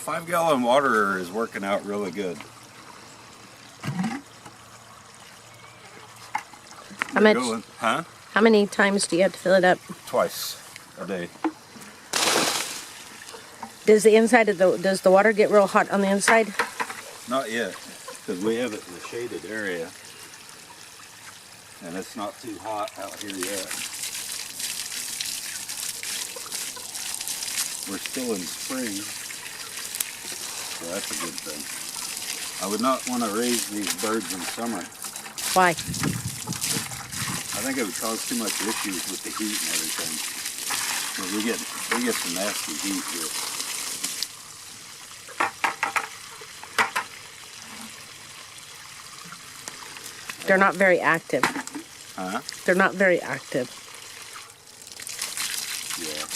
5-gallon waterer is working out really good. How much? Huh? How many times do you have to fill it up? Twice a day. Does the water get real hot on the inside? Not yet, because we have it in the shaded area, and it's not too hot out here yet. We're still in spring, so that's a good thing. I would not want to raise these birds in summer. Why? I think it would cause too much issues with the heat and everything. So we get some nasty heat here. They're not very active. Huh? They're not very active. Yeah.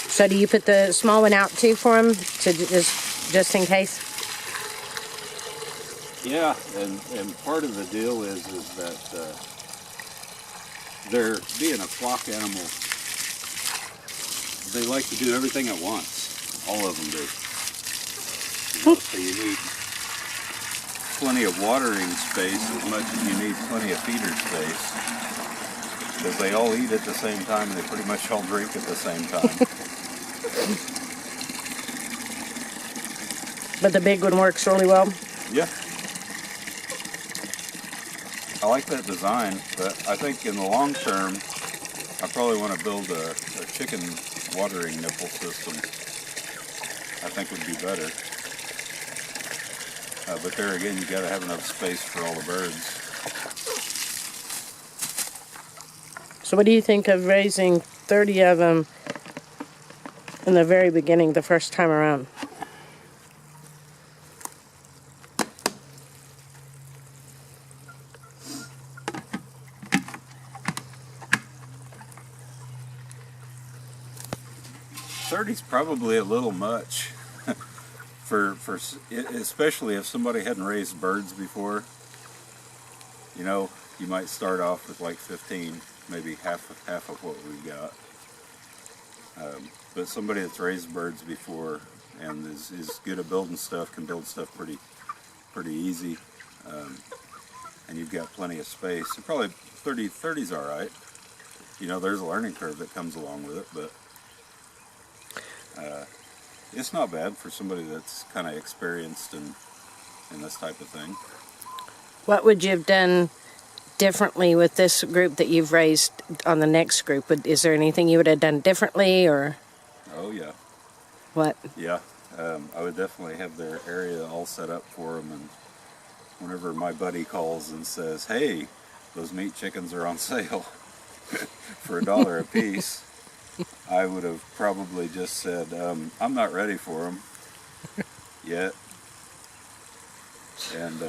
So do you put the small one out too for them, to just in case? Yeah, and part of the deal is that they're being a flock animal. They like to do everything at once. All of them do. You know, so you need plenty of watering space as much as you need plenty of feeder space. Because they all eat at the same time and they pretty much all drink at the same time. But the big one works really well? Yeah. I like that design, but I think in the long term, I probably want to build a chicken watering nipple system. I think would be better. But there again, you got to have enough space for all the birds. So what do you think of raising 30 of them in the very beginning, the first time around? Thirty's probably a little much for especially if somebody hadn't raised birds before. You know, you might start off with like 15, maybe half of what we got. But somebody that's raised birds before and is good at building stuff can build stuff pretty easy, and you've got plenty of space. So probably 30's all right. You know, there's a learning curve that comes along with it, but it's not bad for somebody that's kind of experienced in this type of thing. What would you have done differently with this group that you've raised on the next group? Is there anything you would have done differently, or? Oh yeah. What? Yeah, I would definitely have their area all set up for them, and whenever my buddy calls and says, "Hey, those meat chickens are on sale for $1 a piece," I would have probably just said, "I'm not ready for them yet," and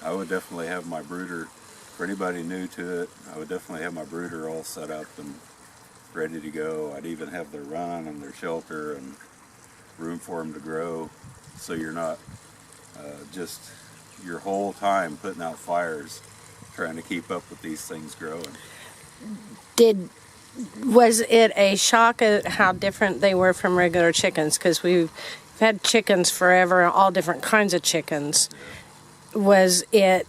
I would definitely have my brooder. For anybody new to it, I would definitely have my brooder all set up and ready to go. I'd even have their run and their shelter and room for them to grow, so you're not just your whole time putting out fires trying to keep up with these things growing. Was it a shock at how different they were from regular chickens? Because we've had chickens forever, all different kinds of chickens. Was it,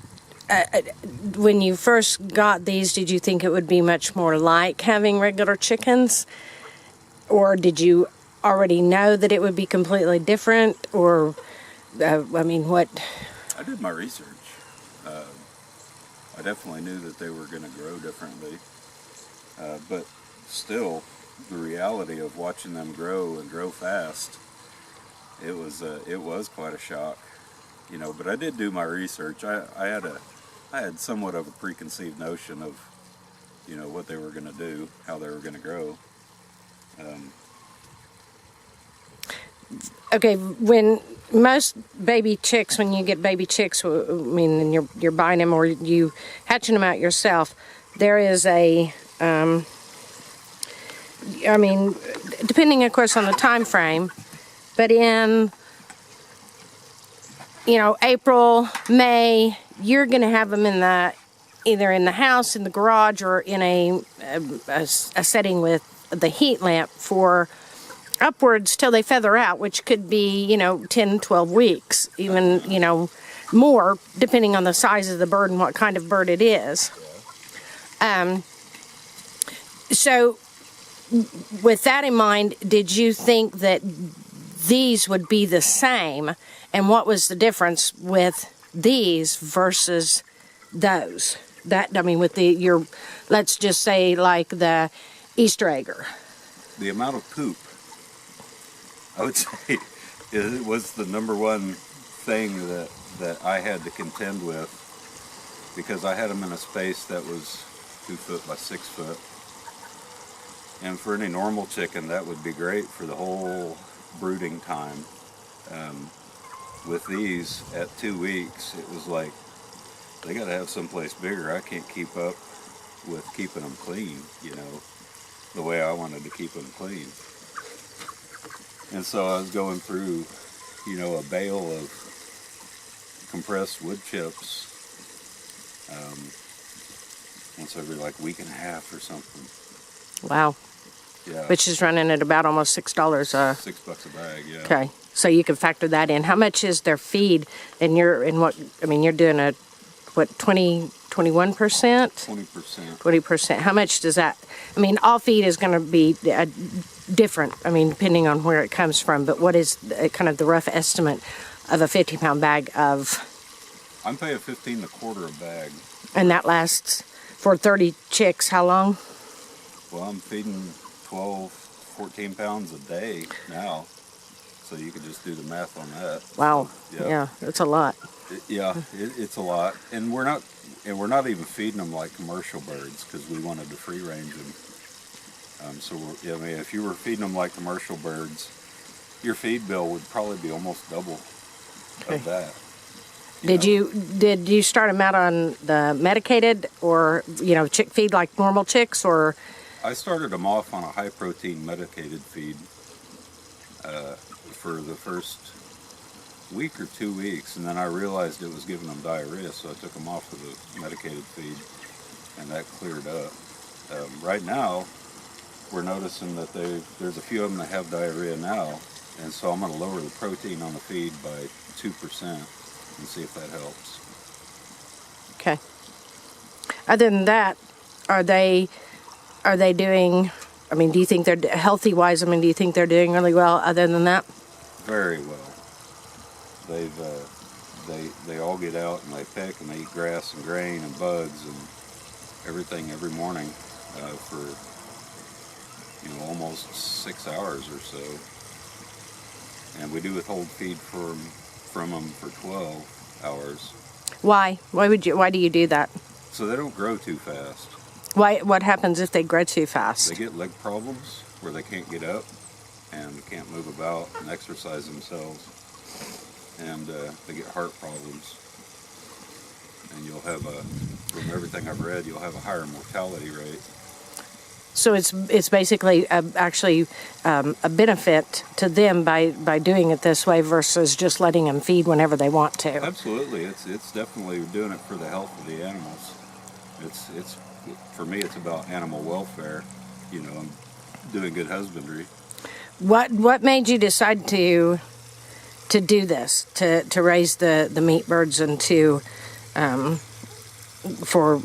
when you first got these, did you think it would be much more like having regular chickens? Or did you already know that it would be completely different? Or, I mean, what? I did my research. I definitely knew that they were going to grow differently. But still, the reality of watching them grow and grow fast, it was quite a shock, you know. But I did do my research. I had somewhat of a preconceived notion of, you know, what they were going to do, how they were going to grow. Okay, when most baby chicks, when you get baby chicks, I mean, and you're buying them or you hatching them out yourself, there is a I mean, depending, of course, on the time frame, but in, you know, April, May, you're going to have them in the either in the house, in the garage, or in a setting with the heat lamp for upwards till they feather out, which could be, 10, 12 weeks, even, more, depending on the size of the bird and what kind of bird it is. So with that in mind, did you think that these would be the same? And what was the difference with these versus those? With let's just say like the Easter egger. The amount of poop, I would say, it was the number one thing that I had to contend with, because I had them in a space that was 2 foot by 6 foot. And for any normal chicken, that would be great for the whole brooding time. With these, at 2 weeks, it was like, they got to have someplace bigger. I can't keep up with keeping them clean, the way I wanted to keep them clean. And so I was going through, a bale of compressed wood chips once every week and a half or something. Wow. Yeah. Which is running at about almost $6. $6 a bag, yeah. Okay. So you can factor that in. How much is their feed? And you're doing a, 21%? 20%. 20%. How much does that, all feed is going to be different, depending on where it comes from, but what is kind of the rough estimate of a 50-pound bag of? I'm paying $15.25 a bag. And that lasts for 30 chicks, how long? Well, I'm feeding 12, 14 pounds a day now, so you can just do the math on that. Wow. Yeah, that's a lot. It's a lot, and we're not even feeding them like commercial birds, because we wanted to free range them. If you were feeding them like commercial birds, your feed bill would probably be almost double of that. Did you start them out on the medicated or chick feed like normal chicks, or? I started them off on a high protein medicated feed for the first week or 2 weeks, and then I realized it was giving them diarrhea, so I took them off of the medicated feed, and that cleared up. Right now, we're noticing that there's a few of them that have diarrhea now, and so I'm going to lower the protein on the feed by 2% and see if that helps. Okay. Other than that, are they doing, do you think they're healthy-wise, do you think they're doing really well other than that? Very well. They all get out and they pick and they eat grass and grain and bugs and everything every morning for almost 6 hours or so. And we do withhold feed from them for 12 hours. Why? Why do you do that? So they don't grow too fast. Why? What happens if they grow too fast? They get leg problems where they can't get up and can't move about and exercise themselves. And they get heart problems. And you'll have from everything I've read, you'll have a higher mortality rate. So it's basically actually a benefit to them by doing it this way versus just letting them feed whenever they want to. Absolutely, it's definitely doing it for the health of the animals. It's for me, it's about animal welfare. I'm doing good husbandry. What made you decide to do this, to raise the meat birds and to for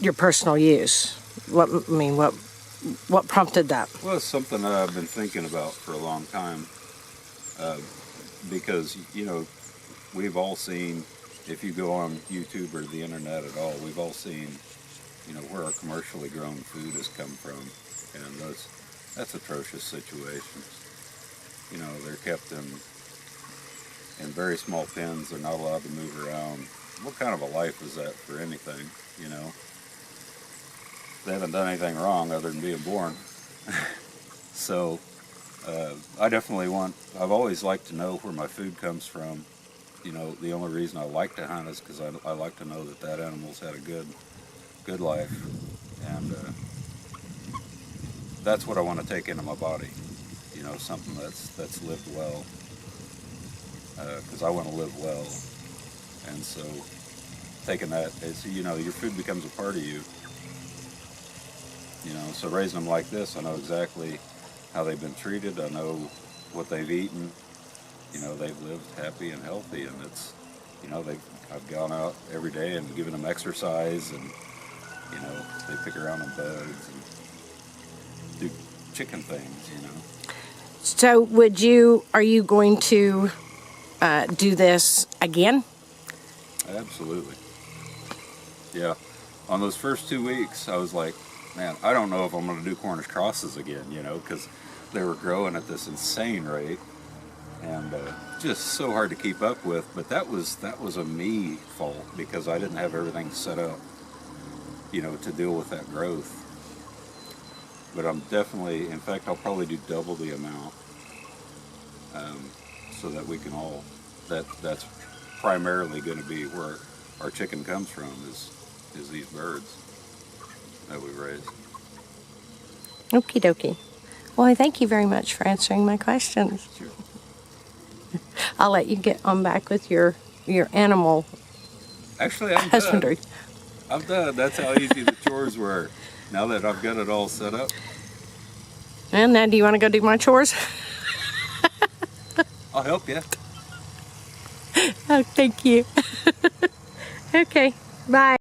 your personal use? What prompted that? Well, it's something that I've been thinking about for a long time, because we've all seen, if you go on YouTube or the internet at all, we've all seen where our commercially grown food has come from, and that's atrocious situations. They're kept in very small pens. They're not allowed to move around. What kind of a life is that for anything? They haven't done anything wrong other than being born. So I've always liked to know where my food comes from. The only reason I like to hunt is because I like to know that animal's had a good life, and that's what I want to take into my body. Something that's lived well, because I want to live well, and so taking that, it's, you know, your food becomes a part of you. You know, so raising them like this, I know exactly how they've been treated. I know what they've eaten. You know, they've lived happy and healthy, and it's, you know, I've gone out every day and given them exercise, and, you know, they pick around on bugs and do chicken things, you know. So are you going to do this again? Absolutely. Yeah. On those first 2 weeks, I was like, man, I don't know if I'm going to do Cornish crosses again, you know, because they were growing at this insane rate, and just so hard to keep up with. But that was a me fault, because I didn't have everything set up, you know, to deal with that growth. But I'm definitely, in fact, I'll probably do double the amount, so that we can all, that's primarily going to be where our chicken comes from, is these birds that we raise. Okie dokie. Well, I thank you very much for answering my questions. Sure. I'll let you get on back with your animal Actually, I'm husbandry. done. I'm done. That's how easy the chores were. Now that I've got it all set up. And now, do you want to go do my chores? I'll help you. Oh, thank you. Okay, bye.